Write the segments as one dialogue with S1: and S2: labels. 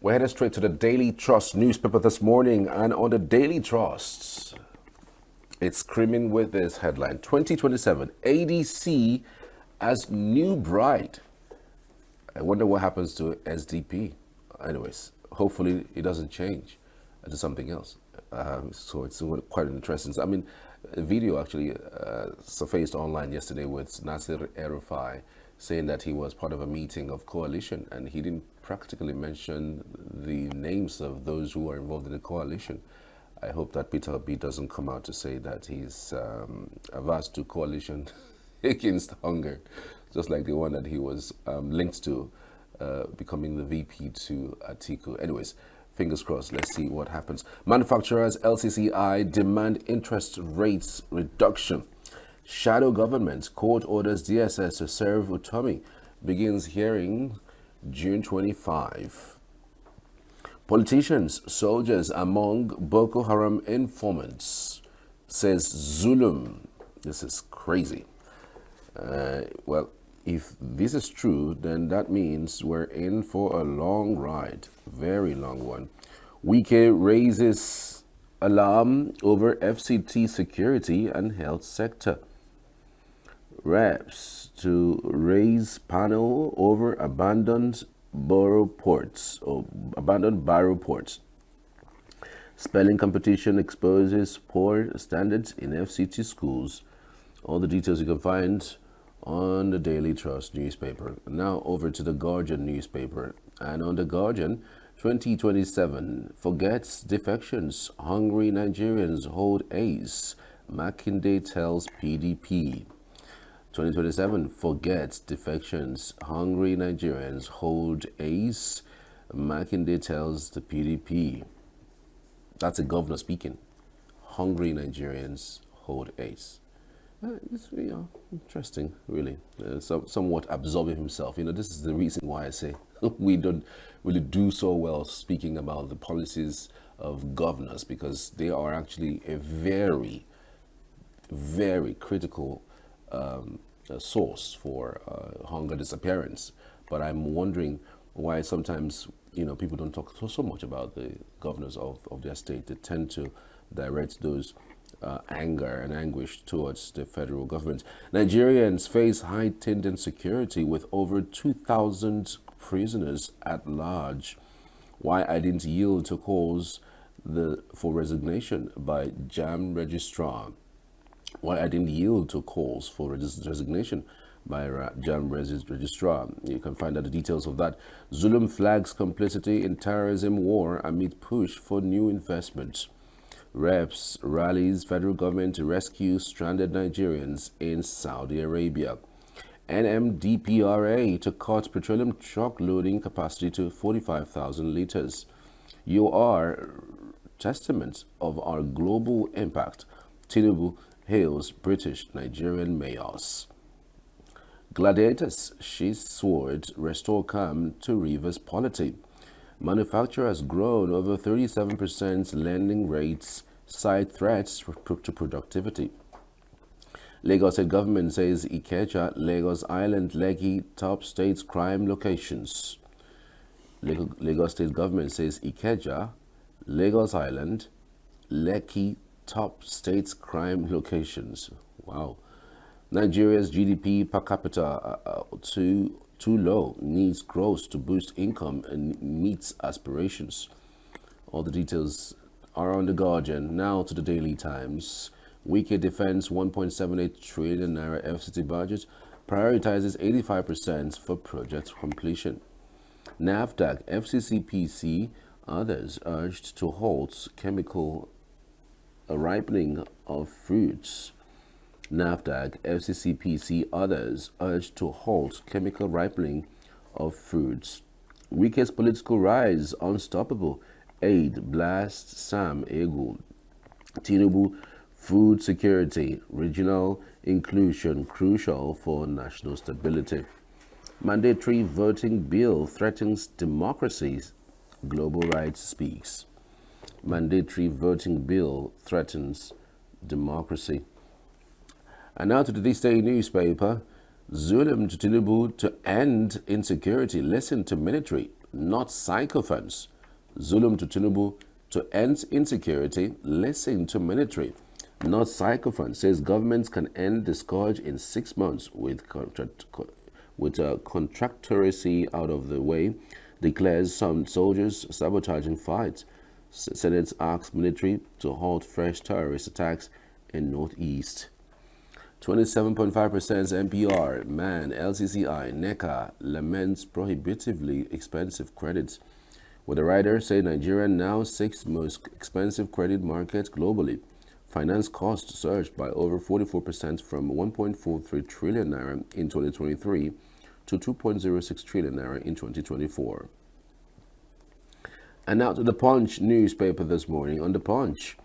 S1: We're headed straight to the Daily Trust newspaper this morning, and on the Daily Trust, it's screaming with this headline: 2027 ADC as new bride. I wonder what happens to SDP. Anyways, hopefully it doesn't change to something else. So it's quite interesting. I mean, a video actually surfaced online yesterday with Nasir El-Rufai saying that he was part of a meeting of coalition, and he didn't practically mention the names of those who are involved in the coalition. I hope that Peter Obi doesn't come out to say that he's averse to coalition against hunger, just like the one that he was linked to becoming the VP to Atiku. Anyways, fingers crossed. Let's see what happens. Manufacturers LCCI demand interest rates reduction. Shadow government court orders DSS to serve Utomi. Begins hearing June 25. Politicians, soldiers among Boko Haram informants, says Zulum. This is crazy. Well, if this is true, then that means we're in for a long ride, very long one. Wike raises alarm over FCT security and health sector. Reps to raise panel over abandoned borough ports or abandoned barrow ports. Spelling competition exposes poor standards in FCT schools. All the details you can find on the Daily Trust newspaper. Now over to the Guardian newspaper. And on the Guardian, 2027 forgets defections. Hungry Nigerians hold ace. Makinde tells PDP. 2027 forgets defections. Hungry Nigerians hold ace. Makinde tells the PDP. That's a governor speaking. Hungry Nigerians hold ace. It's interesting, really. Somewhat absorbing himself. This is the reason why I say we don't really do so well speaking about the policies of governors, because they are actually a very, very critical source for hunger disappearance. But I'm wondering why sometimes people don't talk so much about the governors of their state. They tend to direct those anger and anguish towards the federal government. Nigerians face heightened insecurity with over 2,000 prisoners at large. Why I didn't yield to calls for resignation by JAM registrar. Why I didn't yield to calls for resignation by JAM registrar. You can find out the details of that. Zulum flags complicity in terrorism war amid push for new investments. Reps rallies federal government to rescue stranded Nigerians in Saudi Arabia. NMDPRA to cut petroleum truck loading capacity to 45,000 liters. You are testament of our global impact. Tinubu hails British Nigerian mayors. Gladiators sheath sword restore calm to Rivers polity. Manufacturers grown over 37%. Lending rates cite threats to productivity. Lagos State government says Ikeja, Lagos Island, Lekki top states crime locations. Lagos State government says Ikeja, Lagos Island, Lekki top states crime locations. Wow. Nigeria's GDP per capita too low, needs growth to boost income and meets aspirations. All the details are on the Guardian. Now to the Daily Times. Wike defends 1.78 trillion naira FCT budget, prioritizes 85% for project completion. NAFDAC, FCCPC, others urged to halt chemical ripening of fruits. NAFDAC, FCCPC, others urged to halt chemical ripening of fruits. Weakest political rise, unstoppable. Aid, blast, Sam Egu. Tinubu, food security, regional inclusion, crucial for national stability. Mandatory voting bill threatens democracies, Global Rights speaks. Mandatory voting bill threatens democracy. And now to the This Day newspaper. Zulum to Tinubu to end insecurity. Listen to military. not sycophants. Zulum to Tinubu to end insecurity, listen to military. Not sycophants says governments can end the scourge in 6 months with contractoracy out of the way, declares some soldiers sabotaging fights. Senate asks military to halt fresh terrorist attacks in Northeast. 27.5% NPR, man, LCCI, NECA laments prohibitively expensive credits. With the writer say Nigeria now sixth most expensive credit market globally. Finance costs surged by over 44% from 1.43 trillion naira in 2023 to 2.06 trillion naira in 2024. And now to the Punch newspaper this morning. On the Punch,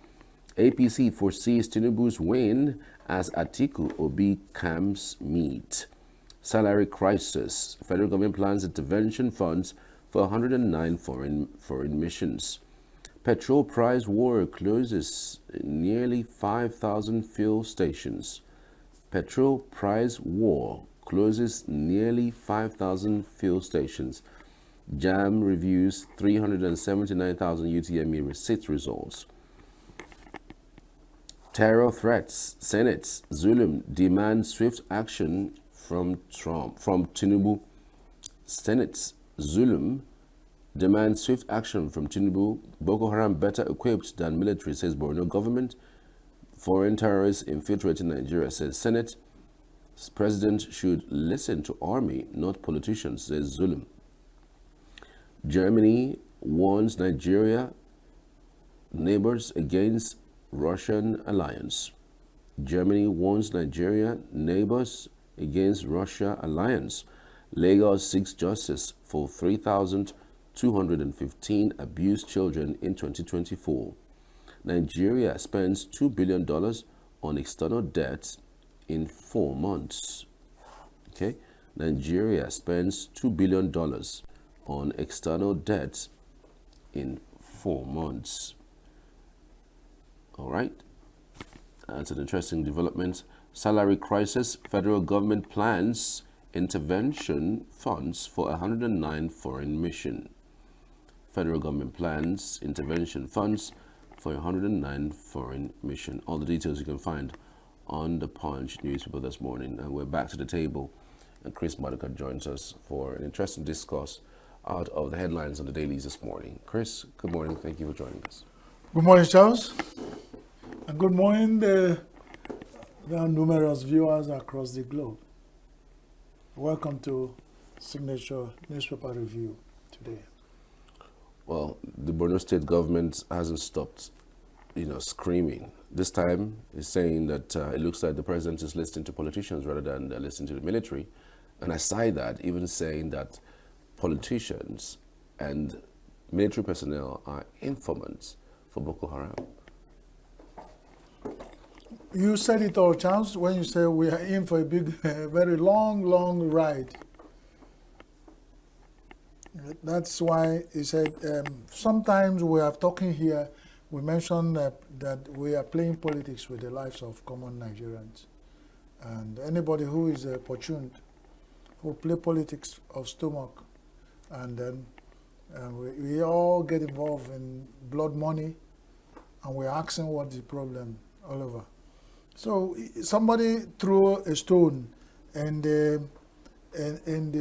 S1: APC foresees Tinubu's win as Atiku Obi camps meet. Salary crisis. Federal government plans intervention funds for 109 foreign missions. Petrol price war closes nearly 5,000 fuel stations. Petrol price war closes nearly 5,000 fuel stations. JAM reviews 379,000 UTME receipt results. Terror threats. Senate. Zulum demands swift action from Tinubu. Senate. Zulum demands swift action from Tinubu. Boko Haram better equipped than military, says Borno government. Foreign terrorists infiltrating Nigeria, says Senate. President should listen to army, not politicians, says Zulum. Germany warns Nigeria neighbors against Russian alliance. Germany warns Nigeria neighbors against Russia alliance. Lagos seeks justice for 3,215 abused children in 2024. Nigeria spends $2 billion on external debt in 4 months. Okay, Nigeria spends $2 billion on external debt in 4 months. All right, that's an interesting development. Salary crisis. Federal government plans intervention funds for 109 foreign mission. Federal government plans intervention funds for 109 foreign mission. All the details you can find on the Punch newspaper this morning. And we're back to the table, and Chris MADUKA joins us for an interesting discourse out of the headlines on the dailies this morning. Chris, good morning. Thank you for joining us.
S2: Good morning, Charles. And good morning, the numerous viewers across the globe. Welcome to Signature Newspaper Review today.
S1: Well, the Borno State government hasn't stopped, screaming. This time, it's saying that it looks like the president is listening to politicians rather than listening to the military. And aside that, even saying that politicians and military personnel are informants for Boko Haram.
S2: You said it all, Charles, when you say we are in for a big, very long ride. That's why he said, sometimes we are talking here, we mentioned that we are playing politics with the lives of common Nigerians. And anybody who is opportune, who play politics of stomach, and then we all get involved in blood money, and we're asking what's the problem all over. So somebody threw a stone in the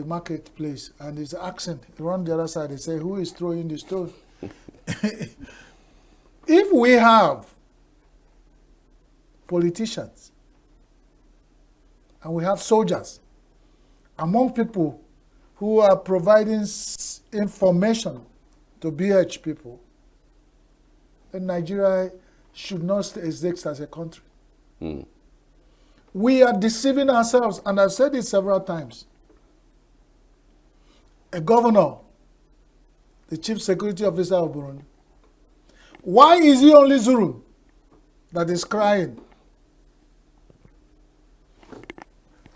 S2: marketplace, and his accent around the other side, they say, who is throwing the stone? If we have politicians and we have soldiers among people who are providing information to BH people, then Nigeria should not exist as a country. We are deceiving ourselves, and I've said it several times. A governor, the chief security officer of Burundi, why is he only Zuru that is crying?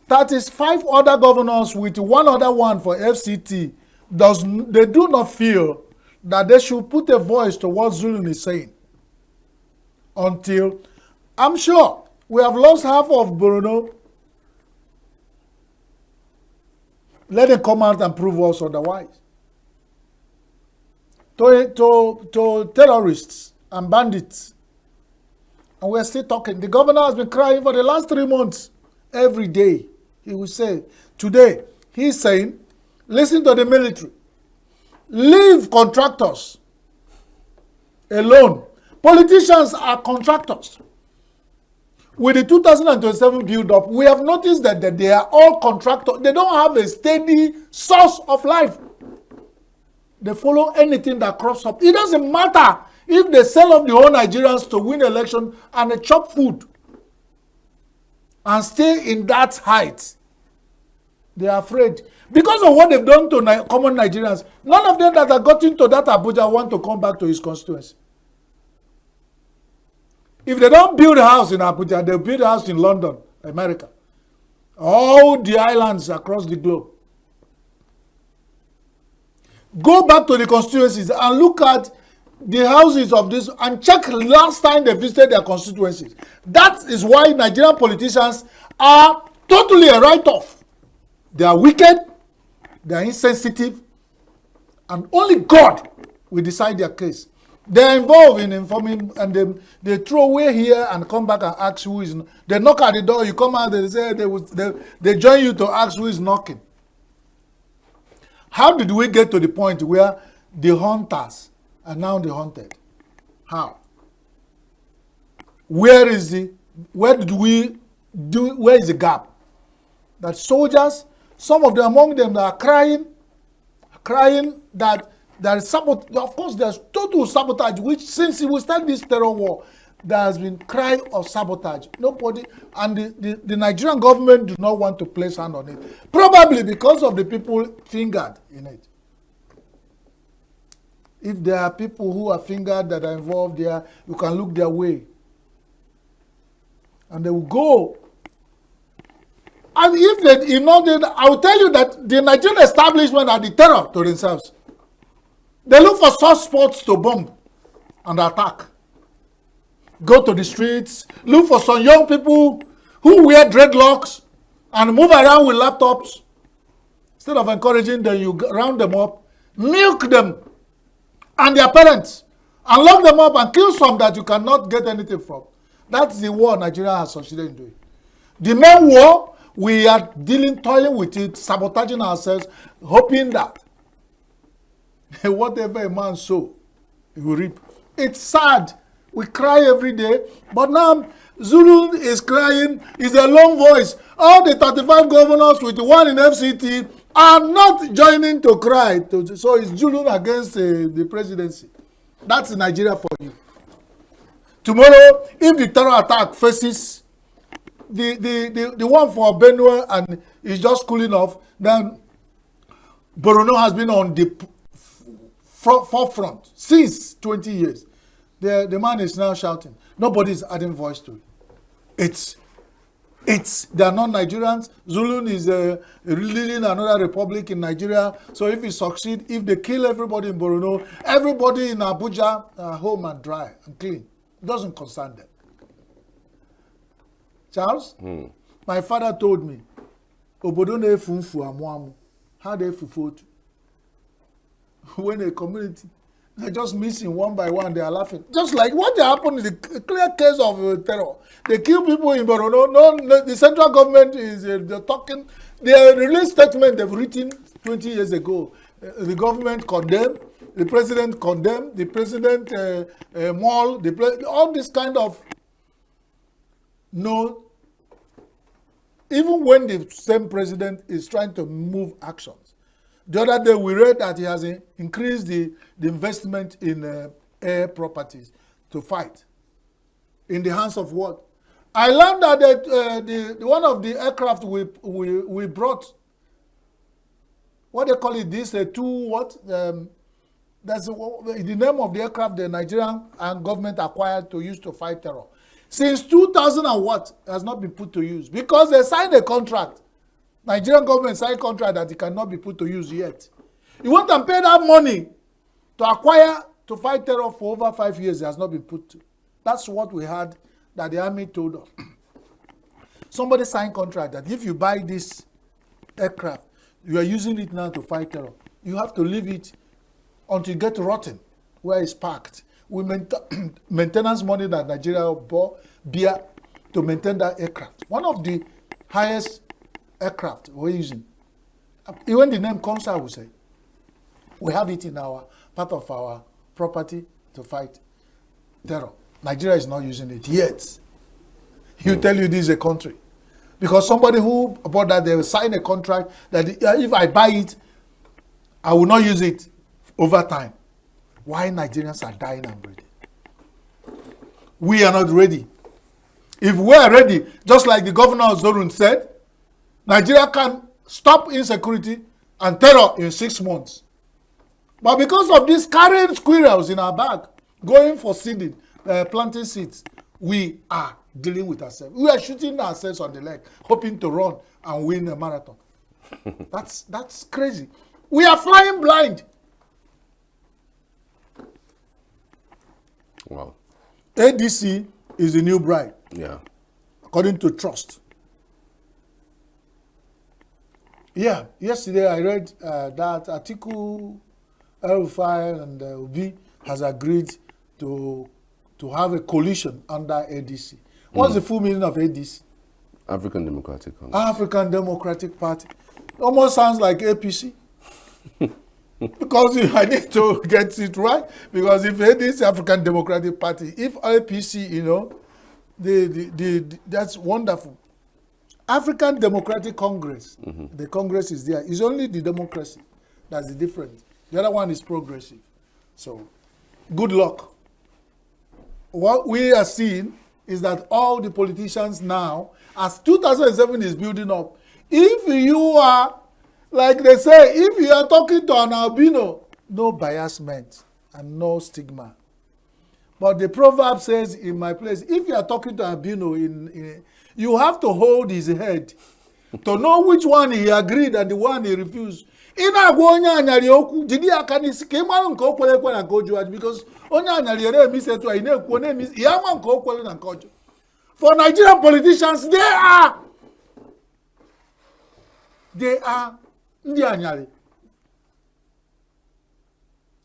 S2: That is 5 other governors with 1 other one for FCT. They do not feel that they should put a voice to what Zulu is saying. Until, I'm sure, we have lost half of Bruno. Let them come out and prove us otherwise. to terrorists and bandits. And we're still talking. The governor has been crying for the last 3 months. Every day, he will say, today, he's saying, listen to the military. Leave contractors alone. Politicians are contractors. With the 2027 build-up, we have noticed that they are all contractors. They don't have a steady source of life. They follow anything that crops up. It doesn't matter if they sell off the whole Nigerians to win election and they chop food and stay in that height. They are afraid. Because of what they've done to common Nigerians, none of them that have gotten to that Abuja want to come back to his constituency. If they don't build a house in Abuja, they'll build a house in London, America. All the islands across the globe. Go back to the constituencies and look at the houses of this and check last time they visited their constituencies. That is why Nigerian politicians are totally a write-off. They are wicked, they are insensitive, and only God will decide their case. They are involved in informing, and they throw away here and come back and ask who is. They knock at the door, you come out, they say they join you to ask who is knocking. How did we get to the point where the hunters are now the hunted? How? Where is the gap? That soldiers, some of them among them that are crying that there is sabotage. Of course, there's total sabotage, which since we started this terror war, there has been cry of sabotage. Nobody, and the Nigerian government do not want to place hand on it. Probably because of the people fingered in it. If there are people who are fingered that are involved there, you can look their way. And they will go. And if I will tell you that the Nigerian establishment are the terror to themselves. They look for soft spots to bomb and attack. Go to the streets, look for some young people who wear dreadlocks and move around with laptops. Instead of encouraging them, you round them up, milk them and their parents, and lock them up and kill some that you cannot get anything from. That's the war Nigeria has succeeded in doing. The main war, we are toiling with it, sabotaging ourselves, hoping that whatever a man sow, he will reap. It's sad. We cry every day. But now, Zulu is crying. It's a long voice. All the 35 governors with the one in FCT are not joining to cry. So it's Zulu against the presidency. That's Nigeria for you. Tomorrow, if the terror attack faces the one for Benue and is just cooling off, then Borno has been on the forefront since 20 years. The man is now shouting. Nobody is adding voice to it. They are not Nigerians. Zulu is leading another republic in Nigeria. So if he succeed, if they kill everybody in Borno, everybody in Abuja are home and dry and clean. It doesn't concern them. Charles, my father told me, Obodo ne funfu amuamu. How they fufu? When a community, they're just missing one by one, they are laughing. Just like what happened in the clear case of terror. They kill people in Borno. No, the central government is they're talking. They released statement they've written 20 years ago. The government condemned, the president condemned, the president Mall, all this kind of no. Even when the same president is trying to move actions. The other day we read that he has increased the investment in air properties to fight. In the hands of what? I learned that one of the aircraft we brought, what they call it, this that's the name of the aircraft the Nigerian government acquired to use to fight terror. Since 2000 and what has not been put to use because they signed a contract. Nigerian government signed a contract that it cannot be put to use yet. You want to pay that money to acquire, to fight terror for over 5 years, it has not been put to. That's what we had that the army told us. Somebody signed contract that if you buy this aircraft, you are using it now to fight terror. You have to leave it until it gets rotten where it's parked. We maintenance money that Nigeria bear to maintain that aircraft. One of the highest aircraft we're using. Even the name comes out, we say, we have it in our part of our property to fight terror. Nigeria is not using it yet. He'll tell you this is a country. Because somebody who bought that, they will sign a contract that if I buy it, I will not use it over time. Why Nigerians are dying and breathing? We are not ready. If we are ready, just like the governor of Zorun said, Nigeria can stop insecurity and terror in 6 months. But because of these carrying squirrels in our bag, going for seeding, planting seeds, we are dealing with ourselves. We are shooting ourselves on the leg, hoping to run and win a marathon. That's crazy. We are flying blind.
S1: Wow.
S2: ADC is the new bride.
S1: Yeah.
S2: According to Trust. Yeah, yesterday I read that Atiku, El-Rufai and Obi has agreed to have a coalition under ADC. What's the full meaning of ADC?
S1: African Democratic Congress.
S2: African Democratic Party. Almost sounds like APC. Because I need to get it right. Because if ADC, African Democratic Party, if APC, you know, that's wonderful. African Democratic Congress, the Congress is there. It's only the democracy that's the difference. The other one is progressive. So, good luck. What we are seeing is that all the politicians now, as 2007 is building up, if you are, like they say, if you are talking to an albino, no biasment and no stigma. But the proverb says in my place, if you are talking to an albino, you have to hold his head to know which one he agreed and the one he refused. Because for Nigerian politicians, they are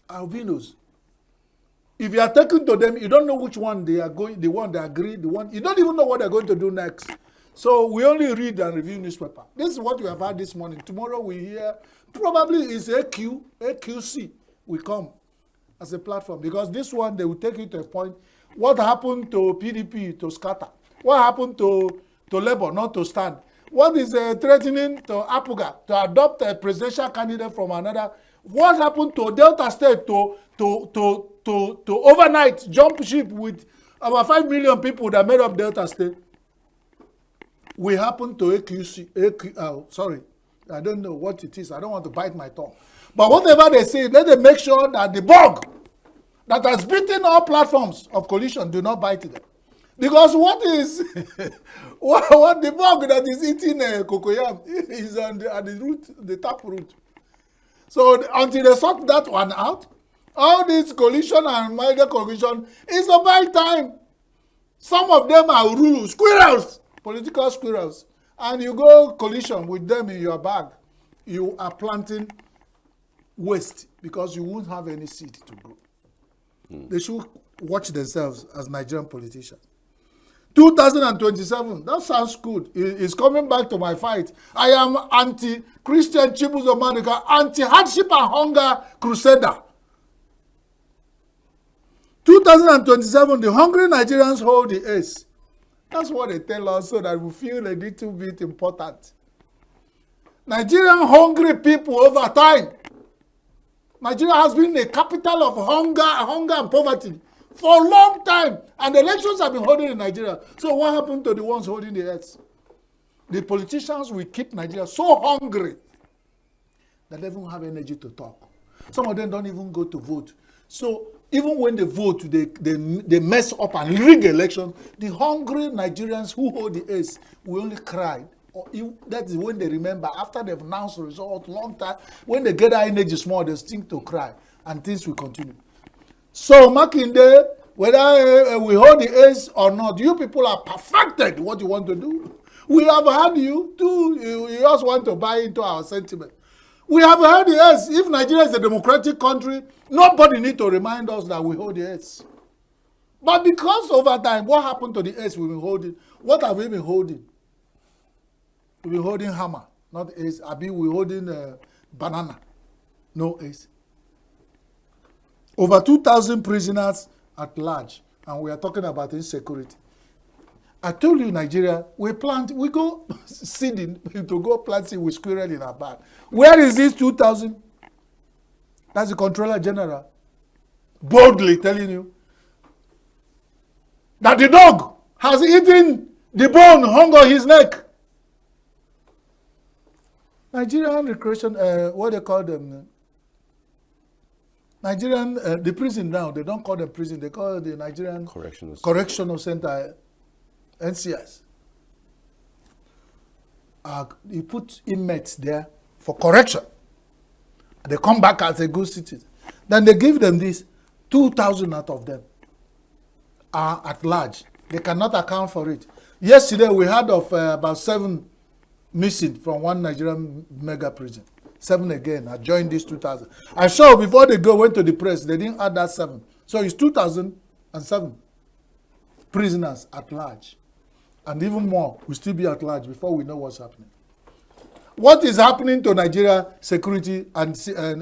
S2: albinos. If you are talking to them, you don't know which one they are going, the one they agree, the one, you don't even know what they're going to do next. So we only read and review newspaper. This is what we have had this morning. Tomorrow we hear, probably it's AQC will come as a platform. Because this one, they will take it to a point. What happened to PDP to scatter? What happened to Labour not to stand? What is threatening to APUGA to adopt a presidential candidate from another? What happened to Delta State to overnight jump ship with about 5 million people that made up Delta State? We happen to sorry, I don't know what it is. I don't want to bite my tongue. But whatever they say, let them make sure that the bug that has beaten all platforms of coalition do not bite them. Because what is what the bug that is eating cocoyam is at the root, the tap root. So until they sort that one out, all this coalition and minor coalition is about time. Some of them are squirrels, political squirrels, and you go coalition with them in your bag. You are planting waste because you won't have any seed to grow. They should watch themselves as Nigerian politicians. 2027, that sounds good. It's coming back to my fight. I am anti-Christian Chibuzo MADUKA, anti-hardship and hunger crusader. 2027, the hungry Nigerians hold the ace. That's what they tell us so that we feel a little bit important. Nigerian hungry people over time. Nigeria has been a capital of hunger and poverty for a long time. And elections have been holding in Nigeria. So what happened to the ones holding the heads? The politicians will keep Nigeria so hungry that they don't have energy to talk. Some of them don't even go to vote. So even when they vote, they mess up and rig elections. The hungry Nigerians who hold the ace will only cry. That is when they remember, after they've announced the result, long time, when they get their energy small, they stink to cry, and things will continue. So, Makinde, whether we hold the ace or not, you people are perfected what you want to do. We have had you too. You just want to buy into our sentiment. We have held the earth. If Nigeria is a democratic country, nobody need to remind us that we hold the earth. But because over time, what happened to the earth we've been holding? What have we been holding? We've been holding hammer, not ace. We're holding banana, no ace. Over 2,000 prisoners at large, and we are talking about insecurity. I told you, Nigeria, we go seeding to go plant seed with squirrel in our bag. Where is this 2,000? That's the Controller General boldly telling you that the dog has eaten the bone hung on his neck. Nigerian recreation, what they call them? Nigerian, the prison now, they don't call them prison, they call it the Nigerian Correctional Center, NCS. You put inmates there for correction. They come back as a good citizen. Then they give them this, 2,000 out of them are at large. They cannot account for it. Yesterday we heard of about 7 missing from one Nigerian mega prison. 7 again. I joined this 2,000. I'm sure before they went to the press, they didn't add that 7. So it's 2,007 prisoners at large. And even more will still be at large before we know what's happening. What is happening to Nigeria security and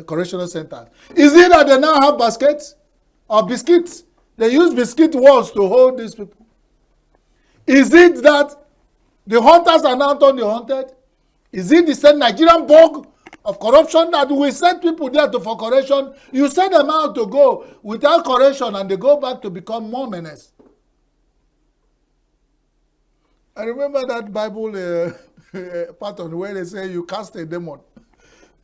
S2: correctional centers? Is it that they now have baskets or biscuits? They use biscuit walls to hold these people. Is it that the hunters are now turned the hunted? Is it the same Nigerian bug of corruption that we send people there for correction? You send them out to go without correction and they go back to become more menace. I remember that Bible pattern where they say you cast a demon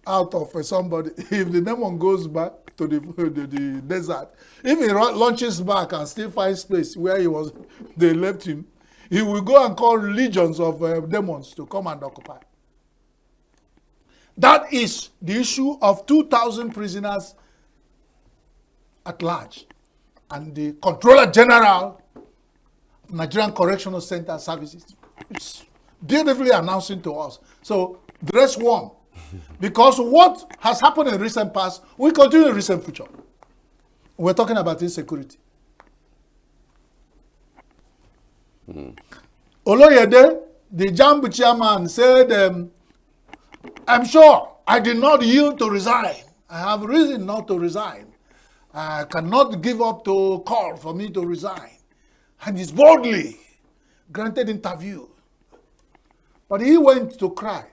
S2: out of somebody. If the demon goes back to the desert, if he launches back and still finds place where they left him, he will go and call legions of demons to come and occupy. That is the issue of 2,000 prisoners at large. And the Controller General of Nigerian Correctional Center Services is beautifully announcing to us. So, dress warm. Because what has happened in recent past will continue in recent future. We're talking about insecurity. Oloyede, the JAMB chairman, said, I'm sure I did not yield to resign. I have reason not to resign. I cannot give up to call for me to resign. And he's boldly granted interview. But he went to cry.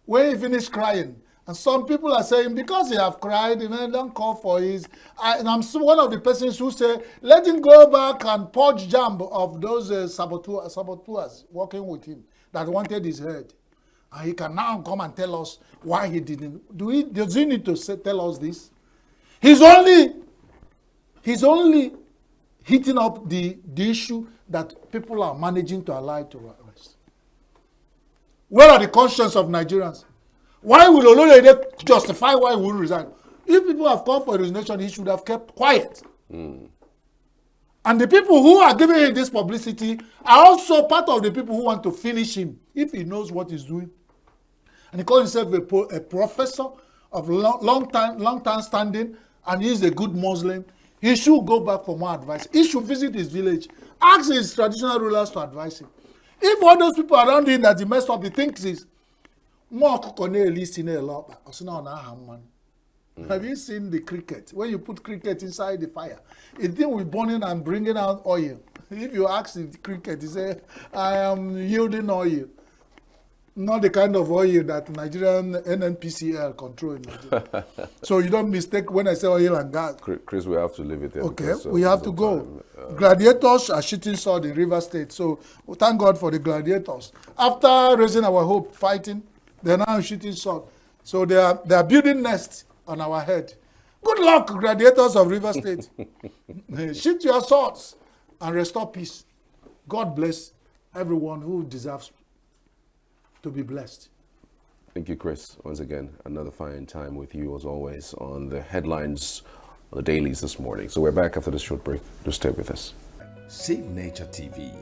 S2: When he finished crying, and some people are saying, because he have cried, don't call for his... and I'm one of the persons who say, let him go back and purge JAMB of those saboteurs working with him that wanted his head. And he can now come and tell us why he didn't. Does he need to tell us this? He's only hitting up the issue that people are managing to allow to rest. Where are the conscience of Nigerians? Why will Oloyede justify why he will resign? If people have called for resignation, he should have kept quiet. And the people who are giving him this publicity are also part of the people who want to finish him if he knows what he's doing. And he calls himself a professor of long time standing, and he's a good Muslim. He should go back for more advice. He should visit his village. Ask his traditional rulers to advise him. If all those people around him that he messed up, he thinks is have you seen the cricket? When you put cricket inside the fire, it thing will burning and bringing out oil. If you ask the cricket, he say, I am yielding oil. Not the kind of oil that Nigerian NNPCL control in Nigeria. So you don't mistake when I say oil and gas.
S1: Chris, we have to leave it there.
S2: Okay, we have to go. Gladiators are shooting sword in River State. So thank God for the gladiators. After raising our hope, fighting, they're now shooting sword. So they are building nests on our head. Good luck, gladiators of River State. Shoot your swords and restore peace. God bless everyone who deserves to be blessed.
S1: Thank you, Chris. Once again, another fine time with you as always on the headlines, on the dailies this morning. So we're back after this short break. Just stay with us.
S3: Save Nature TV.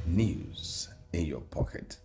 S3: News in your pocket.